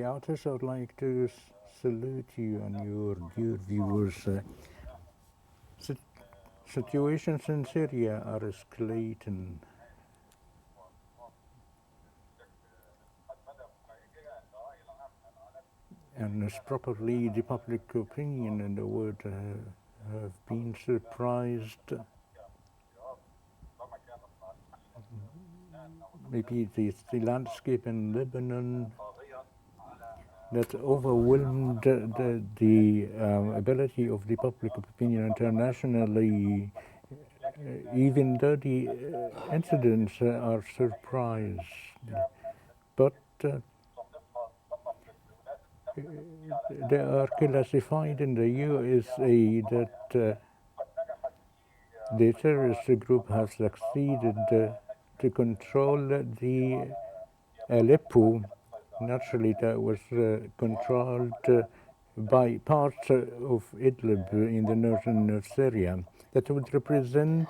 outset, I would like to salute you and your dear viewers. Situations in Syria are escalating, and as properly the public opinion in the world have been surprised. Maybe the landscape in Lebanon that overwhelmed the ability of the public opinion internationally, even though the incidents are surprised. But they are classified in the USA that the terrorist group has succeeded to control the Aleppo. Naturally, that was controlled by parts of Idlib in the northern Syria. That would represent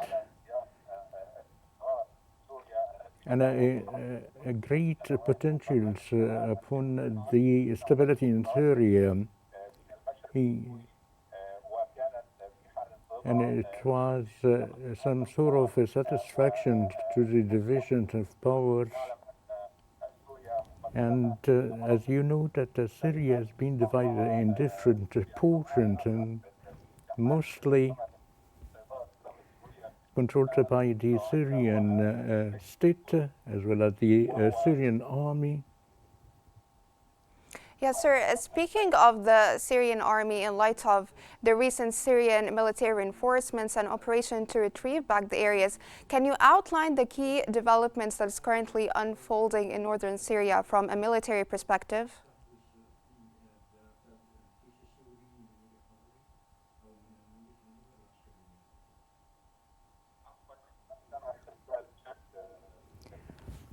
a great potential upon the stability in Syria. And it was some sort of a satisfaction to the division of powers. And as you know, that Syria has been divided in different portions, and mostly controlled by the Syrian state as well as the Syrian army. Yes, sir. Speaking of the Syrian army, in light of the recent Syrian military reinforcements and operation to retrieve back the areas, can you outline the key developments that is currently unfolding in northern Syria from a military perspective?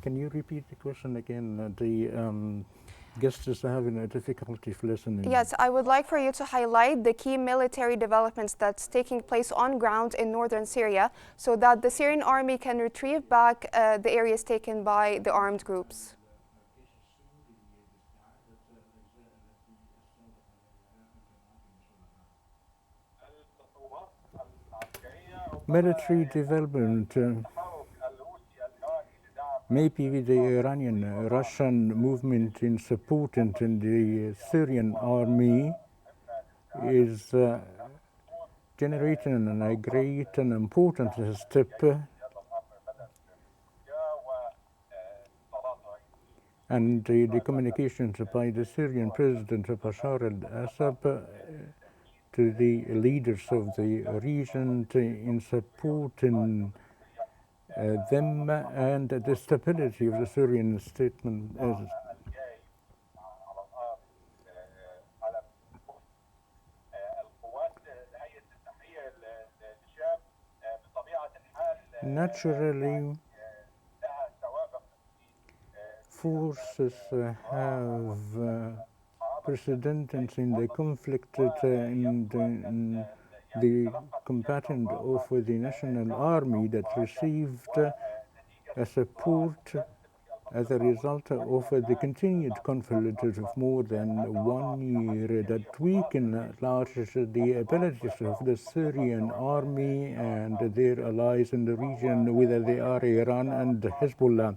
Can you repeat the question again? The guests are having a difficulty listening. Yes, I would like for you to highlight the key military developments that's taking place on ground in northern Syria so that the Syrian army can retrieve back the areas taken by the armed groups. Military development, maybe with the Iranian-Russian movement in support in the Syrian army is generating a great and important step. And the communications by the Syrian President Bashar al-Assad to the leaders of the region in supporting them and the stability of the Syrian state. Naturally, forces have precedence in the conflict in the combatant of the national army that received a support as a result of the continued conflict of more than 1 year that weakened largely the abilities of the Syrian army and their allies in the region, whether they are Iran and Hezbollah,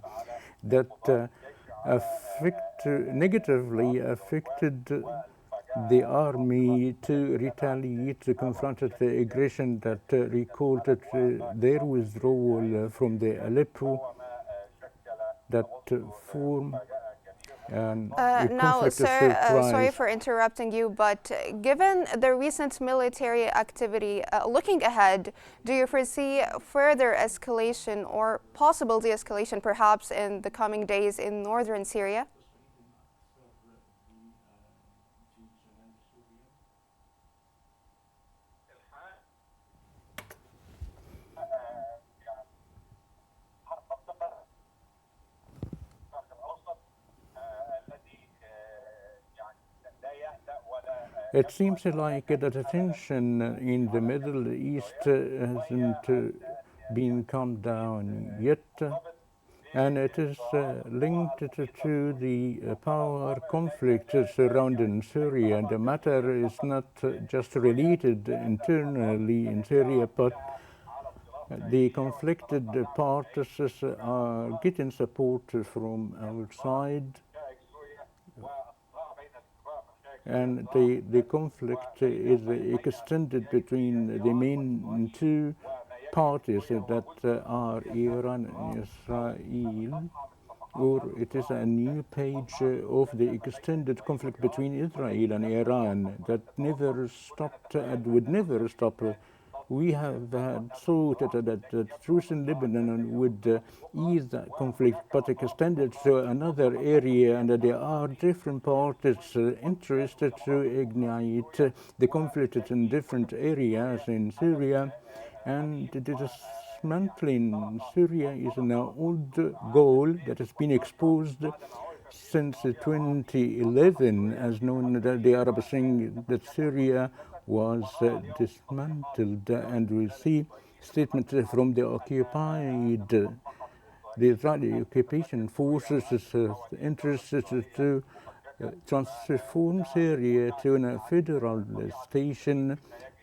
that negatively affected the army to retaliate, to confront the aggression that recalled their withdrawal from the Aleppo, that form now, sir, sorry for interrupting you, but given the recent military activity, looking ahead, do you foresee further escalation or possible de-escalation perhaps in the coming days in northern Syria? It seems like that the tension in the Middle East hasn't been calmed down yet. and it is linked to the power conflict surrounding Syria. The matter is not just related internally in Syria, but the conflicted parties are getting support from outside, and the conflict is extended between the main two parties that are Iran and Israel, or it is a new page of the extended conflict between Israel and Iran that never stopped and would never stop. We have had thought that truce in Lebanon would ease that conflict, but extended to another area, and there are different parties interested to ignite the conflict in different areas in Syria, and the dismantling Syria is an old goal that has been exposed since 2011, as known that the Arab saying that Syria was dismantled, and we see statements from the occupied, the Israeli occupation forces is interested to transform Syria to a federal station.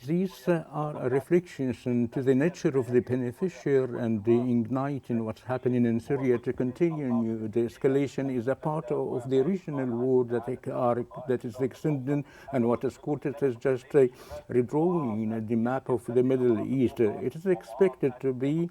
These are reflections into the nature of the beneficiary, and the igniting what's happening in Syria to continue. The escalation is a part of the regional war that is extending, and what is quoted as just redrawing the map of the Middle East. It is expected to be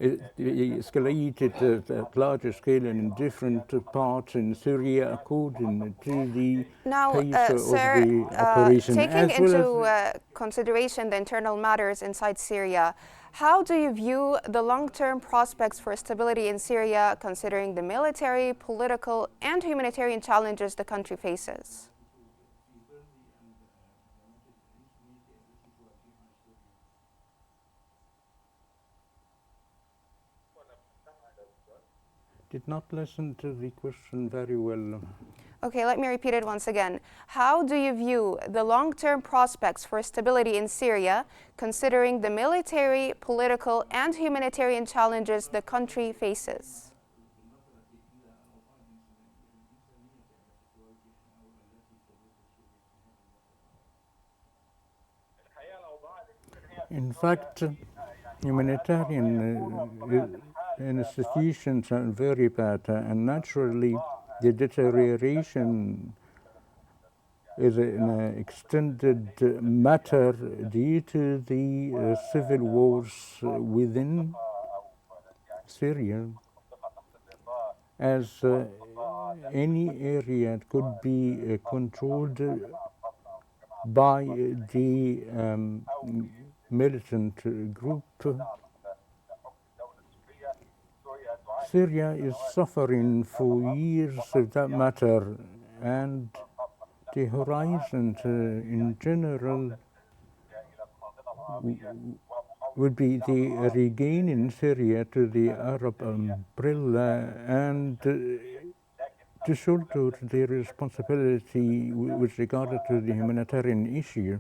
escalated at larger scale and in different parts in Syria according to the Now, pace of sir, the operation, taking as well into as consideration the internal matters inside Syria, how do you view the long-term prospects for stability in Syria, considering the military, political, and humanitarian challenges the country faces? did not listen to the question very well. Okay, let me repeat it once again. How do you view the long-term prospects for stability in Syria, considering the military, political, and humanitarian challenges the country faces? In fact, humanitarian institutions are very bad, and naturally the deterioration is an extended matter due to the civil wars within Syria, as any area could be controlled by the militant group. Syria is suffering for years of that matter, and the horizon in general would be the regaining Syria to the Arab umbrella, and to shoulder the responsibility with regard to the humanitarian issue.